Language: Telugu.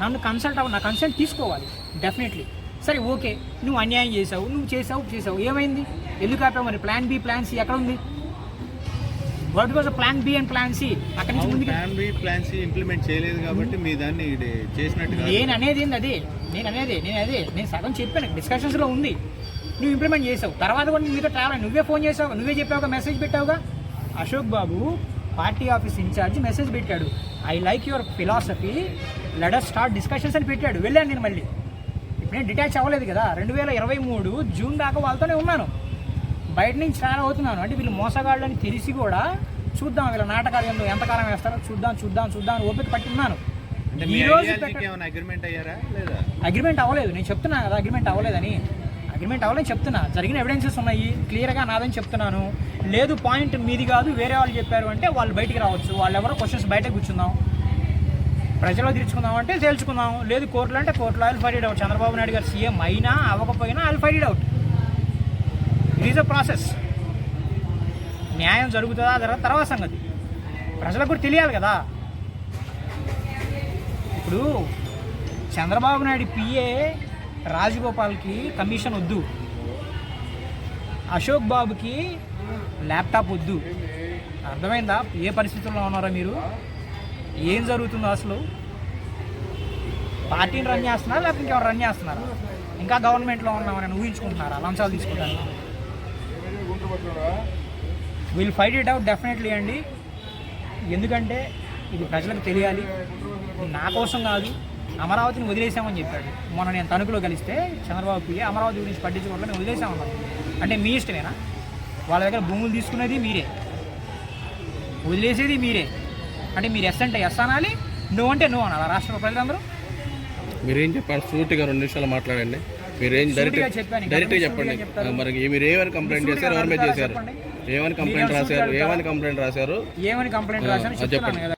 నన్ను కన్సల్ట్ నా కన్సల్ట్ తీసుకోవాలి డెఫినెట్లీ. సరే ఓకే, నువ్వు అన్యాయం చేసావు, నువ్వు చేసావు, ఏమైంది? ఎందుకు ఆపావు? మరి ప్లాన్ బి ప్లాన్ సి ఎక్కడ ఉంది? What was plan B and plan C? అక్కడి నుంచి ముందుకు plan B plan C implement చేయలేదు కాబట్టి మీ దాన్ని చేసినట్టు నేను అనేది నేను సగం చెప్పాను, డిస్కషన్స్లో ఉంది. నువ్వు ఇంప్లిమెంట్ చేసావు, తర్వాత కూడా మీతో ట్రావెల్ నువ్వే ఫోన్ చేసావు, నువ్వే చెప్పావుగా, మెసేజ్ పెట్టావుగా. అశోక్ బాబు పార్టీ ఆఫీస్ ఇన్ఛార్జ్ మెసేజ్ పెట్టాడు, I like your philosophy, let us start discussions అని పెట్టాడు. వెళ్ళాను నేను మళ్ళీ. ఇప్పుడు నేను డిటాచ్ అవ్వలేదు కదా, 2023 జూన్ దాకా వాళ్ళతోనే ఉన్నాను. బయట నుంచి చాలా అవుతున్నాను. అంటే వీళ్ళు మోసగాళ్ళని తెలిసి కూడా చూద్దాం, వీళ్ళ నాటకాలు ఏందో ఎంతకాలం వేస్తారో చూద్దాం ఓపిక పట్టున్నాను. అగ్రిమెంట్ అవ్వలేదు, నేను చెప్తున్నా కదా అగ్రిమెంట్ అవ్వలేదని. అగ్రిమెంట్ అవ్వలేని చెప్తున్నా, జరిగిన ఎవిడెన్సెస్ ఉన్నాయి, క్లియర్గా నాదని చెప్తున్నాను. లేదు పాయింట్ మీది కాదు వేరే వాళ్ళు చెప్పారు అంటే వాళ్ళు బయటికి రావచ్చు, వాళ్ళు ఎవరో క్వశ్చన్స్ బయట కూర్చుందాం, ప్రజల్లో తీర్చుకుందాం అంటే తేల్చుకుందాం. లేదు కోర్టులో అంటే కోర్టులో I'll fight it out. Chandrababu Naidu గారు సీఎం అయినా అవ్వకపోయినా I'll fight it out. It is a process. న్యాయం జరుగుతుందా తర్వాత సంగతి, ప్రజలకు కూడా తెలియాలి కదా. ఇప్పుడు చంద్రబాబు నాయుడు పిఏ రాజగోపాల్కి కమిషన్ వద్దు, అశోక్ బాబుకి ల్యాప్టాప్ వద్దు. అర్థమైందా ఏ పరిస్థితుల్లో ఉన్నారో మీరు? ఏం జరుగుతుందో అసలు? పార్టీని రన్ చేస్తున్నారా లేకపోతే ఇంకెవరు రన్ చేస్తున్నారా? ఇంకా గవర్నమెంట్లో ఉన్నామని ఊహించుకుంటున్నారా? లంచాలు తీసుకుంటారు. Will fight it out definitely అండి. ఎందుకంటే ఇది ప్రజలకు తెలియాలి. నా కోసం కాదు, అమరావతిని వదిలేసామని చెప్పాడు మొన్న. నేను తణుకులో కలిస్తే చంద్రబాబుకి అమరావతి గురించి పట్టించుకోవడం మేము వదిలేసామన్నారు. అంటే మీ ఇష్టమేనా? వాళ్ళ దగ్గర భూములు తీసుకునేది మీరే, వదిలేసేది మీరే. అంటే మీరు ఎస్ అంటే ఎస్ అనాలి, నో అంటే నో అనాలి. రాష్ట్ర ప్రజలందరూ మీరేం చెప్పారు? సూటిగా 2 నిమిషాలు మాట్లాడండి. మీరేం డైరెక్ట్గా చెప్పండి. మరి మీరు ఏమని కంప్లైంట్ చేశారు, ఎవరి మీద చేశారు, ఏమని కంప్లైంట్ రాశారు, ఏమని కంప్లైంట్ రాశారు చెప్పాను కదా.